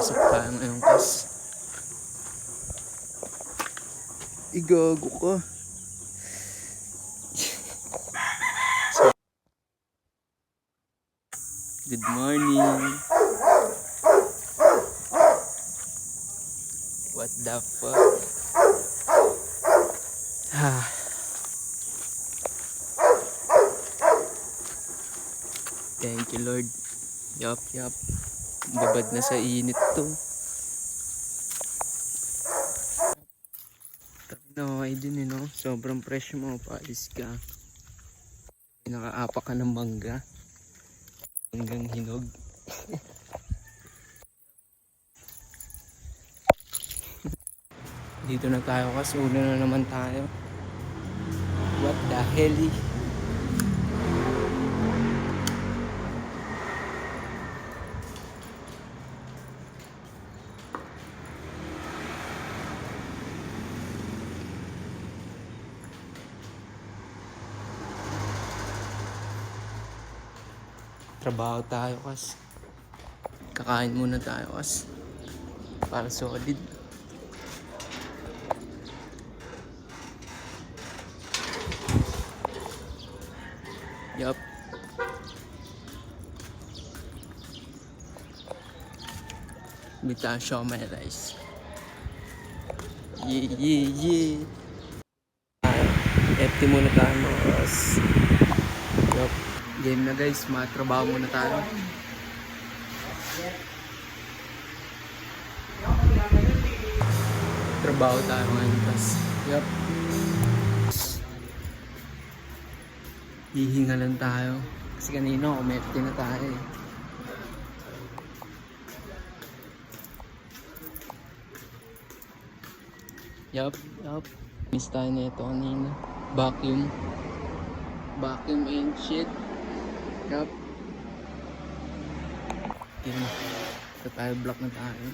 Pasok tayo ngayon kas. Igago ka. Good morning. What the fuck? Thank you Lord. Yup. Babad na sa init to. Okay din no? Sobrang fresh mo. Paalis ka. Nakaapa ka ng mangga. Hanggang hinog. Dito na tayo kasi una na naman tayo. What the hell? Trabaho tayo kas. Kakain muna tayo kas. Para solid. Yup. Bita show my rice. Yeah. FT muna tayo kas. Yup. Game na guys, matrabaho muna tayo. Trabaho tayo ngayon guys. Yup. Hihinga lang tayo. Kasi kanina umete na tayo eh. Yup. Miss tayo na ito kanina. Vacuum and shit. Yup. Ito tayo, block na tayo.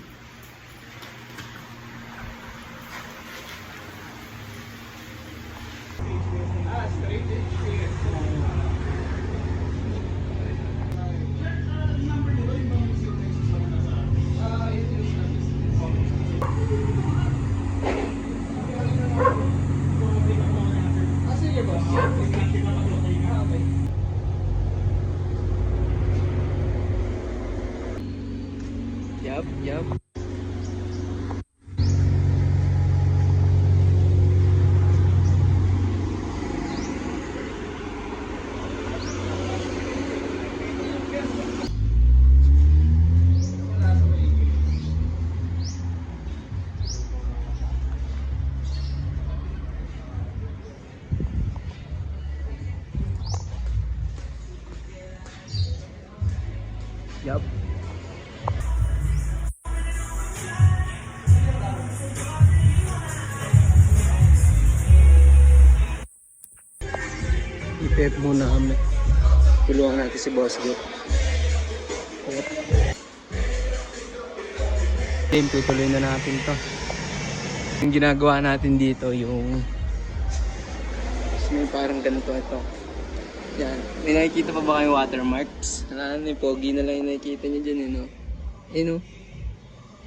Yup. Yup. I-pep muna kami. Tulungan natin si Boss Go. Yep. Game, tutuloy na natin to. Yung ginagawa natin dito, yung may parang ganito ito. Yan. May nakikita pa ba kayong watermarks? Yung pogi na lang yung nakikita nyo dyan, no? No?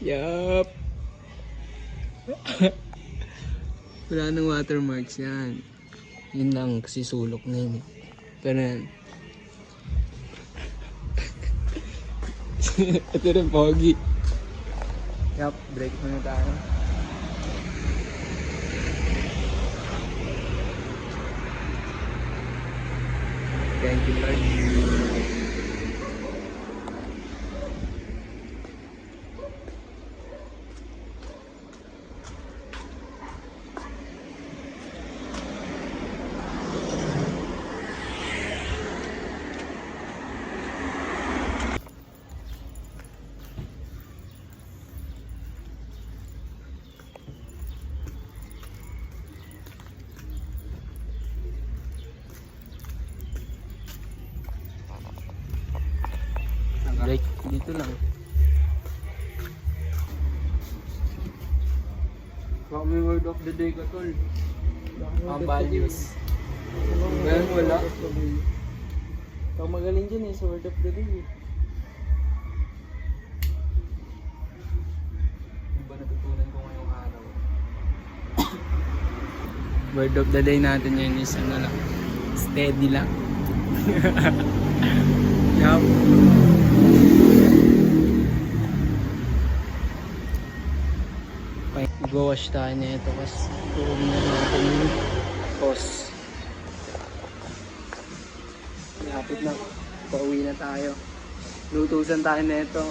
Yup. Wala nang watermarks yan. Yun lang, kasi sulok na yun. Pero yan. Ito rin pogi. Yup, break muna tayo. Thank you, Lord. Break dito lang. Baka may word of the day ka tol. Values. Ngayon wala. Ikaw magaling dyan sa word of the day. Word of the day natin ngayon is ano lang, steady lang. Yup. Mag-wash tayo na ito kasi tuwag na natin yung hose. Lapit na. Pauwi na tayo. Lutusan tayo na ito.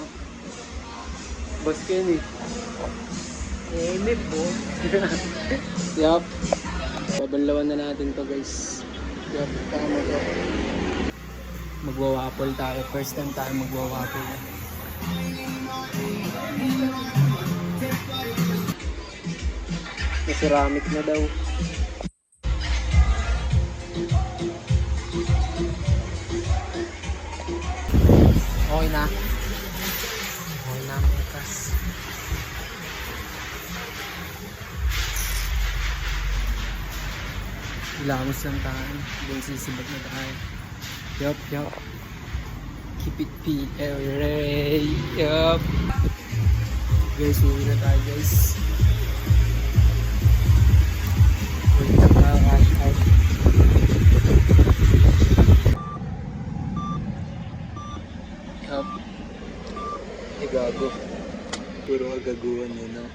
Boss Kenny. Po. Yup. Babanlawan na natin to guys. Yup. Tama to. Magwa-waffle tayo. First time tayo magwa-waffle. Ceramic na daw. Okay na. Okay na ang bukas. Ilamos lang tayo. Then sisibag na tayo. Yup. Keep it PLA. Yup. Guys, uwi na tayo guys. Uwi na tayo out. Yup. Gago. Puro kagaguhan yun, no?